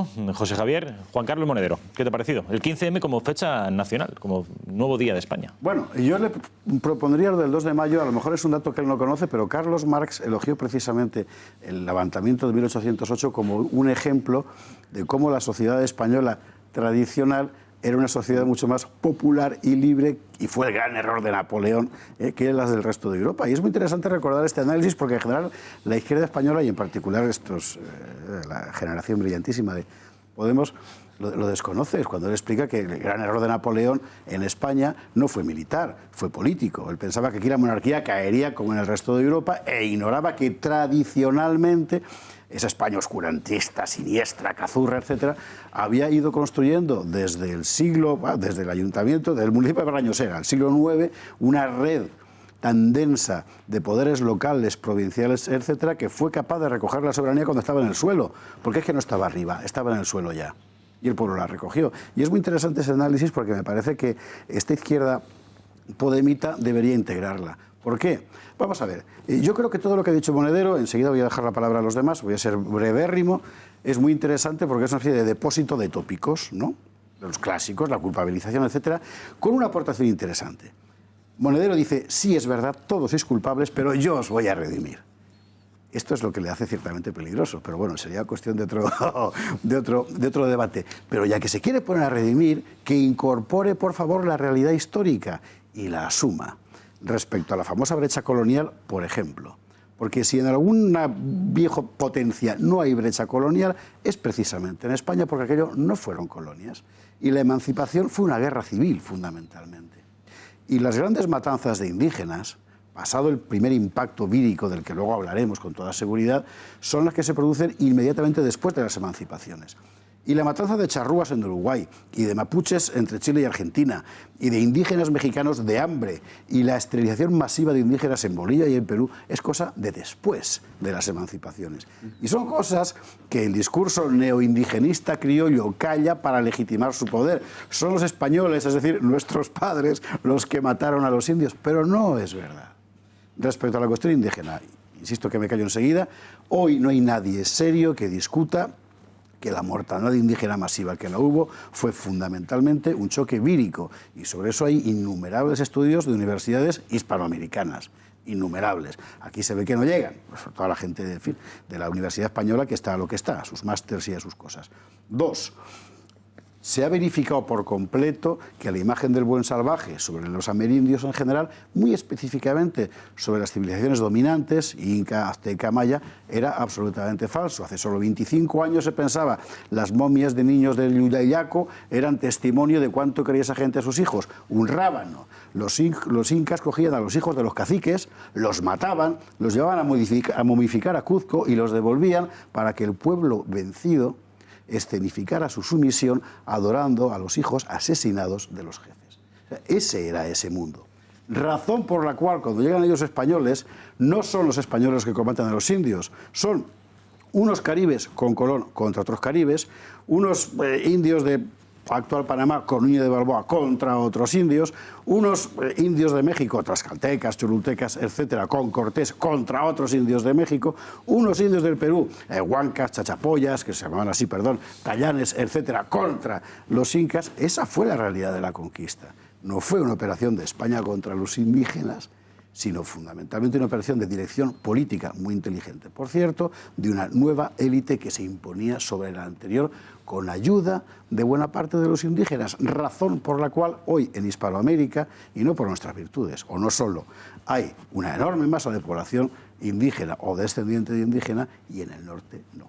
caso, José Javier, Juan Carlos Monedero, ¿qué te ha parecido? El 15M como fecha nacional, como nuevo día de España. Bueno, yo le propondría lo del 2 de mayo, a lo mejor es un dato que él no conoce, pero Carlos Marx elogió precisamente el levantamiento de 1808 como un ejemplo de cómo la sociedad española tradicional era una sociedad mucho más popular y libre, y fue el gran error de Napoleón, que las del resto de Europa. Y es muy interesante recordar este análisis porque en general la izquierda española y en particular la generación brillantísima de Podemos lo desconoce. Es cuando él explica que el gran error de Napoleón en España no fue militar, fue político. Él pensaba que aquí la monarquía caería como en el resto de Europa e ignoraba que tradicionalmente esa España oscurantista, siniestra, cazurra, etcétera, había ido construyendo desde el ayuntamiento, del municipio de Barrañosera, al siglo IX, una red tan densa de poderes locales, provinciales, etcétera, que fue capaz de recoger la soberanía cuando estaba en el suelo, porque es que no estaba arriba, estaba en el suelo ya, y el pueblo la recogió. Y es muy interesante ese análisis porque me parece que esta izquierda podemita debería integrarla. ¿Por qué? Vamos a ver, yo creo que todo lo que ha dicho Monedero, enseguida voy a dejar la palabra a los demás, voy a ser brevérrimo, es muy interesante porque es una especie de depósito de tópicos, ¿no? De los clásicos, la culpabilización, etcétera, con una aportación interesante. Monedero dice, sí, es verdad, todos sois culpables, pero yo os voy a redimir. Esto es lo que le hace ciertamente peligroso, pero bueno, sería cuestión de otro debate. Pero ya que se quiere poner a redimir, que incorpore, por favor, la realidad histórica y la asuma. Respecto a la famosa brecha colonial, por ejemplo. Porque si en alguna vieja potencia no hay brecha colonial, es precisamente en España, porque aquello no fueron colonias. Y la emancipación fue una guerra civil, fundamentalmente. Y las grandes matanzas de indígenas, pasado el primer impacto vírico, del que luego hablaremos con toda seguridad, son las que se producen inmediatamente después de las emancipaciones. Y la matanza de charrúas en Uruguay, y de mapuches entre Chile y Argentina, y de indígenas mexicanos de hambre, y la esterilización masiva de indígenas en Bolivia y en Perú, es cosa de después de las emancipaciones. Y son cosas que el discurso neoindigenista criollo calla para legitimar su poder. Son los españoles, es decir, nuestros padres, los que mataron a los indios, pero no es verdad. Respecto a la cuestión indígena, insisto que me callo enseguida, hoy no hay nadie serio que discuta que la mortandad indígena masiva que la hubo fue fundamentalmente un choque vírico, y sobre eso hay innumerables estudios de universidades hispanoamericanas, innumerables. Aquí se ve que no llegan, pues toda la gente de la Universidad Española que está a lo que está, a sus másters y a sus cosas. 2. Se ha verificado por completo que la imagen del buen salvaje sobre los amerindios en general, muy específicamente sobre las civilizaciones dominantes, Inca, Azteca, Maya, era absolutamente falso. Hace solo 25 años se pensaba las momias de niños del Yuyayaco eran testimonio de cuánto quería esa gente a sus hijos. Un rábano. Los incas cogían a los hijos de los caciques, los mataban, los llevaban a momificar a Cuzco y los devolvían para que el pueblo vencido escenificara su sumisión adorando a los hijos asesinados de los jefes. O sea, ese era ese mundo. Razón por la cual cuando llegan ellos españoles, no son los españoles los que combatan a los indios, son unos caribes con Colón contra otros caribes, unos indios de actual Panamá con Núñez de Balboa contra otros indios, unos indios de México, tlaxcaltecas, cholultecas, etcétera, con Cortés contra otros indios de México, unos indios del Perú, huancas, chachapoyas, que se llamaban así, perdón, tallanes, etcétera, contra los incas. Esa fue la realidad de la conquista. No fue una operación de España contra los indígenas, sino fundamentalmente una operación de dirección política muy inteligente, por cierto, de una nueva élite que se imponía sobre la anterior con ayuda de buena parte de los indígenas, razón por la cual hoy en Hispanoamérica, y no por nuestras virtudes, o no solo, hay una enorme masa de población indígena o descendiente de indígena y en el norte no.